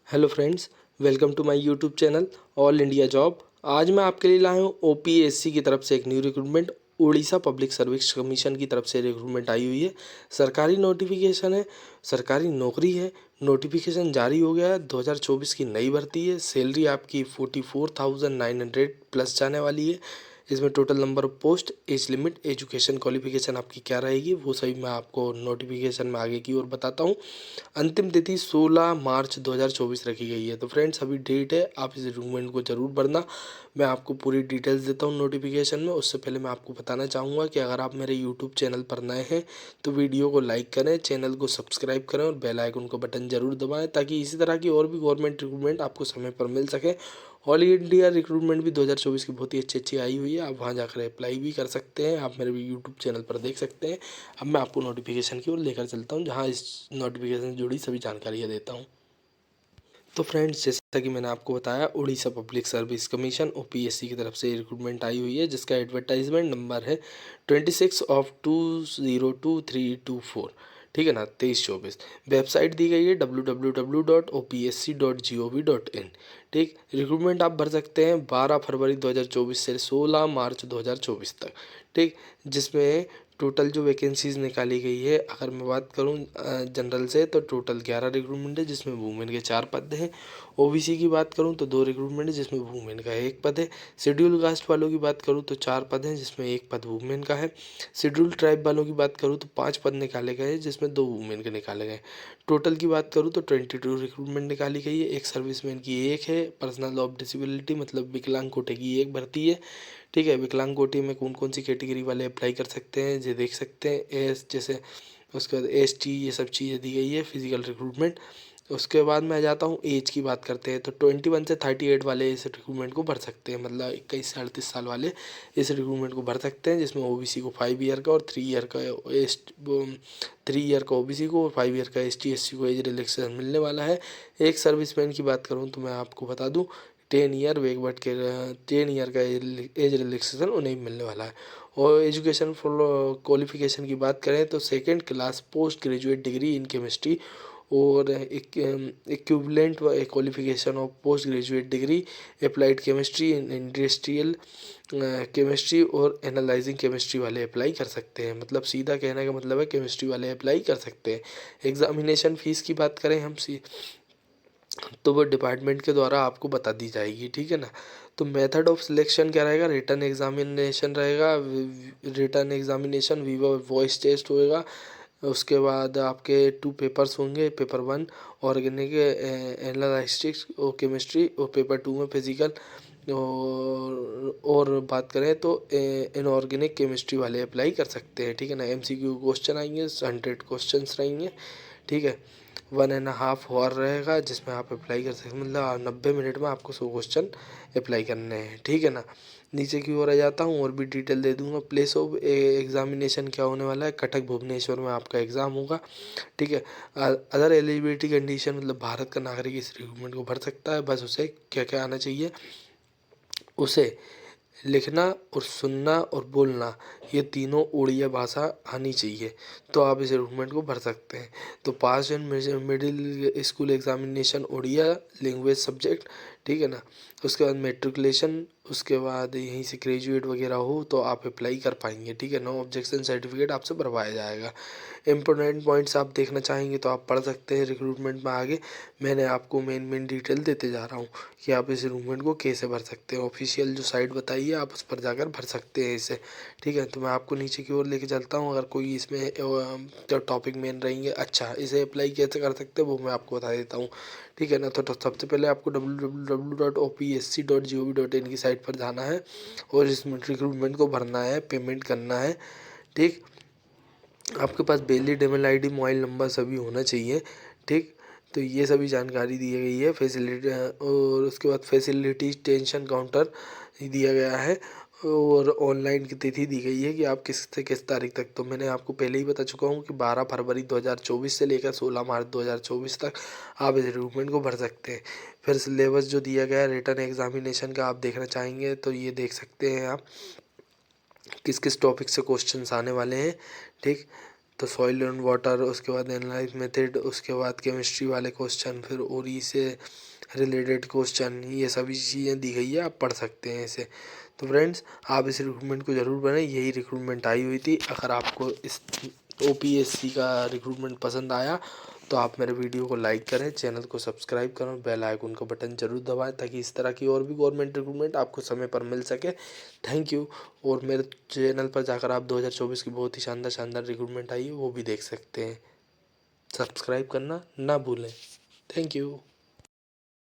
Hello friends, welcome to my YouTube channel all India job. आज मैं आपके लिए लाया हूँ ओपीएससी की तरफ से एक new recruitment. Orissa public service commission की तरफ से रिक्रूटमेंट आई हुई है। सरकारी नोटिफिकेशन है, सरकारी नौकरी है। नोटिफिकेशन जारी हो गया है। 2024 की नई भर्ती है। सैलरी आपकी 44,900 प्लस जाने वाली है। इसमें total number of post, age limit, education qualification आपकी क्या रहेगी वो सभी मैं आपको नोटिफिकेशन में आगे की ओर बताता हूँ। अंतिम तिथि 16 मार्च 2024 रखी गई है। तो फ्रेंड्स अभी डेट है, आप इस रिक्रूटमेंट को ज़रूर भरना। मैं आपको पूरी डिटेल्स देता हूँ नोटिफिकेशन में। उससे पहले मैं आपको बताना चाहूँगा कि अगर आप मेरे यूट्यूब चैनल पर नए हैं तो वीडियो को लाइक करें, चैनल को सब्सक्राइब करें और बेल आइकन को बटन ज़रूर दबाएं ताकि इसी तरह की और भी गवर्नमेंट रिक्रूटमेंट आपको समय पर मिल सके। ऑल इंडिया रिक्रूटमेंट भी 2024 की बहुत ही अच्छी अच्छी आई हुई है। आप वहाँ जाकर अप्लाई भी कर सकते हैं। आप मेरे यूट्यूब चैनल पर देख सकते हैं। अब मैं आपको नोटिफिकेशन की ओर लेकर चलता हूँ जहाँ इस नोटिफिकेशन से जुड़ी सभी जानकारियाँ देता हूँ। तो फ्रेंड्स, जैसा कि मैंने आपको बताया, Orissa public service commission OPSC की तरफ से रिक्रूटमेंट आई हुई है जिसका एडवर्टाइजमेंट नंबर है 26/202324। ठीक है ना, 23/24। वेबसाइट दी गई है www.opsc.gov.in। ठीक, रिक्रूटमेंट आप भर सकते हैं 12 फरवरी 2024 से 16 मार्च 2024 तक। ठीक, जिसमें टोटल जो वैकेंसीज निकाली गई है, अगर मैं बात करूं जनरल से तो टोटल 11 रिक्रूटमेंट है जिसमें वुमेन के 4 पद हैं। ओबीसी की बात करूं तो 2 रिक्रूटमेंट है जिसमें वुमेन का 1 पद है। शेड्यूल कास्ट वालों की बात करूं तो 4 पद हैं जिसमें 1 पद वुमेन का है। शेड्यूल ट्राइब वालों की बात करूं तो 5 पद निकाले गए हैं जिसमें 2 वुमेन के निकाले गए। टोटल की बात करूं तो 22 रिक्रूटमेंट निकाली गई है। एक सर्विसमैन की 1 है। पर्सनल ऑफ डिसेबिलिटी मतलब विकलांग कोटे की 1 भर्ती है। ठीक है, विकलांग कोटि में कौन कौन सी कैटेगरी वाले अप्लाई कर सकते हैं ये देख सकते हैं। एस जैसे, उसके बाद ST, ये सब चीज़ें दी गई है, फिजिकल रिक्रूटमेंट। उसके बाद मैं आ जाता हूँ एज की बात करते हैं तो 21 से 38 वाले इस रिक्रूटमेंट को भर सकते हैं, मतलब 21 से 38 साल वाले इस रिक्रूटमेंट को भर सकते हैं। जिसमें ओबीसी को 5 ईयर का और 3 ईयर का एस 3 ईयर का ओबीसी को और 5 ईयर का ST SC को एज रिलैक्सेशन मिलने वाला है। एक सर्विसमैन की बात करूँ तो मैं आपको बता दूँ 10 ईयर बैकवर्ड के 10 ईयर का एज रिलैक्सेशन उन्हें मिलने वाला है। और एजुकेशन क्वालिफिकेशन की बात करें तो 2nd class post graduate degree in chemistry और equivalent qualification of post graduate degree applied chemistry in industrial chemistry और एनालाइजिंग केमिस्ट्री वाले अप्लाई कर सकते हैं। मतलब सीधा कहने का मतलब है केमिस्ट्री वाले अप्लाई कर सकते हैं। एग्जामिनेशन फ़ीस की बात करें हम तो वो डिपार्टमेंट के द्वारा आपको बता दी जाएगी। ठीक है ना। तो मेथड ऑफ सिलेक्शन क्या रहेगा, रिटर्न एग्जामिनेशन रहेगा। Written examination viva voce test होएगा। उसके बाद आपके 2 पेपर्स होंगे। पेपर 1 ऑर्गेनिक एनालिस्टिक्स और केमिस्ट्री और पेपर 2 में फिजिकल। और बात करें तो इनऑर्गेनिक केमिस्ट्री वाले अप्लाई कर सकते हैं। ठीक है ना। MCQ क्वेश्चन आएंगे, 100 क्वेश्चंस रहेंगे। ठीक है, 1.5 आवर रहेगा जिसमें आप अप्लाई कर सकते हैं, मतलब 90 मिनट में आपको 100 क्वेश्चन अप्लाई करने हैं। ठीक है ना। नीचे की ओर आ जाता हूँ और भी डिटेल दे दूंगा। प्लेस ऑफ एग्जामिनेशन क्या होने वाला है, कटक भुवनेश्वर में आपका एग्ज़ाम होगा। ठीक है। अदर एलिजिबिलिटी कंडीशन मतलब भारत का नागरिक इस रिक्रूटमेंट को भर सकता है। बस उसे क्या क्या आना चाहिए, उसे लिखना और सुनना और बोलना ये तीनों उड़िया भाषा आनी चाहिए तो आप इस रिक्रूटमेंट को भर सकते हैं। तो pass in middle school examination Odia language subject. ठीक है ना। उसके बाद मेट्रिकुलेशन, उसके बाद यहीं से ग्रेजुएट वगैरह हो तो आप अप्लाई कर पाएंगे। ठीक है। नो ऑब्जेक्शन सर्टिफिकेट आपसे भरवाया जाएगा। इंपॉर्टेंट पॉइंट्स आप देखना चाहेंगे तो आप पढ़ सकते हैं रिक्रूटमेंट में आगे। मैंने आपको मेन डिटेल देते जा रहा हूँ कि आप इस रिक्रूटमेंट को कैसे भर सकते हैं। ऑफिशियल जो साइट बताई है आप उस पर जाकर भर सकते हैं इसे। ठीक है। तो मैं आपको नीचे की ओर लेके चलता हूँ। अगर कोई इसमें जो टॉपिक मेन रहेंगे, अच्छा इसे अप्लाई कैसे कर सकते हैं वो मैं आपको बता देता हूँ। ठीक है ना। तो सबसे पहले आपको www.opsc.gov.in की साइट पर जाना है और इस रिक्रूटमेंट को भरना है, पेमेंट करना है। ठीक, आपके पास valid email ID, mobile number सभी होना चाहिए। ठीक, तो ये सभी जानकारी दी गई है। फैसिलिटी और उसके बाद फैसिलिटीज टेंशन काउंटर दिया गया है और ऑनलाइन की तिथि दी गई है कि आप किस से किस तारीख तक। तो मैंने आपको पहले ही बता चुका हूँ कि 12 फरवरी 2024 से लेकर 16 मार्च 2024 तक आप इस रिक्रूटमेंट को भर सकते हैं। फिर सिलेबस जो दिया गया है रिटर्न एग्जामिनेशन का आप देखना चाहेंगे तो ये देख सकते हैं आप किस किस टॉपिक से क्वेश्चंस आने वाले हैं। ठीक, तो सॉइल एंड वाटर, उसके बाद एनालाइज मेथड, उसके बाद केमिस्ट्री वाले क्वेश्चन, फिर ओरी से रिलेटेड क्वेश्चन, ये सभी चीज़ें दी गई है, आप पढ़ सकते हैं इसे। तो फ्रेंड्स, आप इस रिक्रूटमेंट को ज़रूर बनाएं, यही रिक्रूटमेंट आई हुई थी। अगर आपको इस OPSC का रिक्रूटमेंट पसंद आया तो आप मेरे वीडियो को लाइक करें, चैनल को सब्सक्राइब करें, बेल आइकन का बटन जरूर दबाएं, ताकि इस तरह की और भी गवर्नमेंट रिक्रूटमेंट आपको समय पर मिल सके। Thank you. और मेरे चैनल पर जाकर आप 2024 की बहुत ही शानदार शानदार रिक्रूटमेंट आई है वो भी देख सकते हैं। सब्सक्राइब करना ना भूलें। Thank you.